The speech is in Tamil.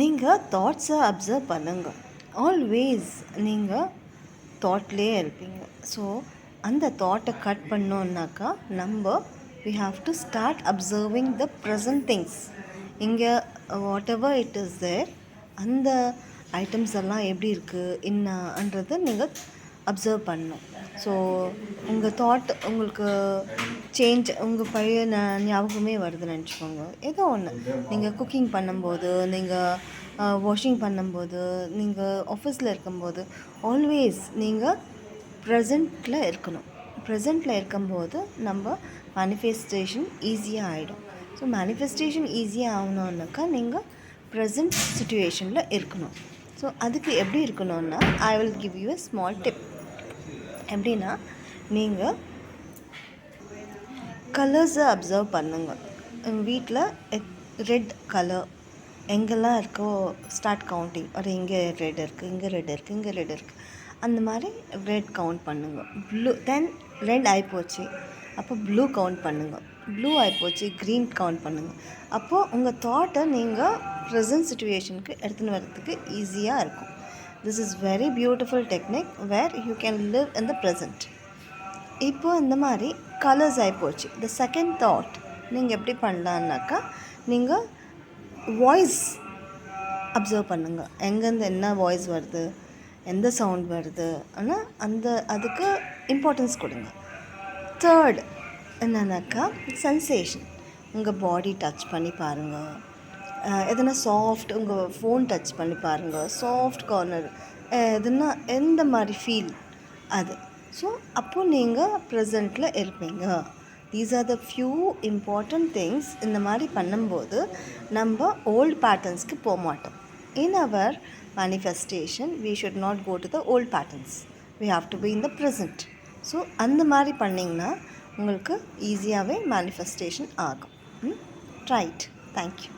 நீங்கள் தாட்ஸை அப்சர்வ் பண்ணுங்க. ஆல்வேஸ் நீங்கள் தாட்லேயே இருப்பீங்க. ஸோ அந்த தாட்டை cut பண்ணோன்னாக்கா we have to start observing the present things. இங்கே whatever it is there, அந்த ஐட்டம்ஸ் எல்லாம் எப்படி இருக்குது என்னன்றதை நீங்கள் அப்சர்வ் பண்ணணும். ஸோ உங்கள் தாட் உங்களுக்கு சேஞ்ச் உங்கள் பழைய ஞாபகமே வருதுன்னு நினச்சிக்கோங்க. ஏதோ ஒன்று நீங்கள் குக்கிங் பண்ணும்போது, நீங்கள் வாஷிங் பண்ணும்போது, நீங்கள் ஆஃபீஸில் இருக்கும்போது ஆல்வேஸ் நீங்கள் ப்ரெசண்ட்டில் இருக்கணும். ப்ரெசண்ட்டில் இருக்கும்போது நம்ம மேனிஃபெஸ்டேஷன் ஈஸியாக ஆகிடும். ஸோ மேனிஃபெஸ்டேஷன் ஈஸியாக ஆகணுன்னாக்கா நீங்கள் ப்ரெசண்ட் சிச்சுவேஷனில் இருக்கணும். ஸோ அதுக்கு எப்படி இருக்கணும்னா, I will give you a small tip. எப்படின்னா, நீங்கள் கலர்ஸை அப்சர்வ் பண்ணுங்கள். வீட்டில் ரெட் கலர் எங்கெல்லாம் இருக்கோ ஸ்டார்ட் கவுண்டிங். இங்கே ரெட் இருக்குது, இங்கே ரெட் இருக்குது, இங்கே ரெட் இருக்குது. அந்த மாதிரி ரெட் கவுண்ட் பண்ணுங்கள். ப்ளூ தென் ரெட் ஆகிப்போச்சு, அப்போ ப்ளூ கவுண்ட் பண்ணுங்கள். ப்ளூ ஆகிப்போச்சு, க்ரீன் கவுண்ட் பண்ணுங்கள். அப்போது உங்கள் தாட்டை நீங்கள் ப்ரெசன்ட் சிச்சுவேஷனுக்கு எடுத்துன்னு வரதுக்கு ஈஸியாக இருக்கும். This is very beautiful technique where you can live in the present. இப்போ இந்த மாதிரி கலர்ஸ் ஆகிப்போச்சு. த செகண்ட் தாட் நீங்கள் எப்படி பண்ணலான்னாக்கா, நீங்கள் வாய்ஸ் அப்சர்வ் பண்ணுங்கள். எங்கேருந்து என்ன வாய்ஸ் வருது, எந்த சவுண்ட் வருது, ஆனால் அதுக்கு இம்பார்ட்டன்ஸ் கொடுங்க. தேர்ட் என்னன்னாக்கா, சென்சேஷன். உங்கள் பாடி டச் பண்ணி பாருங்கள். எதனா சாஃப்ட், உங்கள் ஃபோன் டச் பண்ணி பாருங்கள். சாஃப்ட் கார்னர் எதுனா எந்த மாதிரி ஃபீல் அது. ஸோ அப்போது நீங்கள் ப்ரெசண்ட்டில் இருப்பீங்க. These are the few important things. இந்த மாதிரி பண்ணும்போது நம்ம ஓல்டு பேட்டர்ன்ஸ்க்கு போக மாட்டோம். இன் அவர் manifestation we should not go to the old patterns. We have to be in the present. So அந்த மாதிரி பண்ணிங்கன்னா உங்களுக்கு ஈஸியாகவே மேனிஃபெஸ்டேஷன் ஆகும். ரைட். தேங்க்யூ.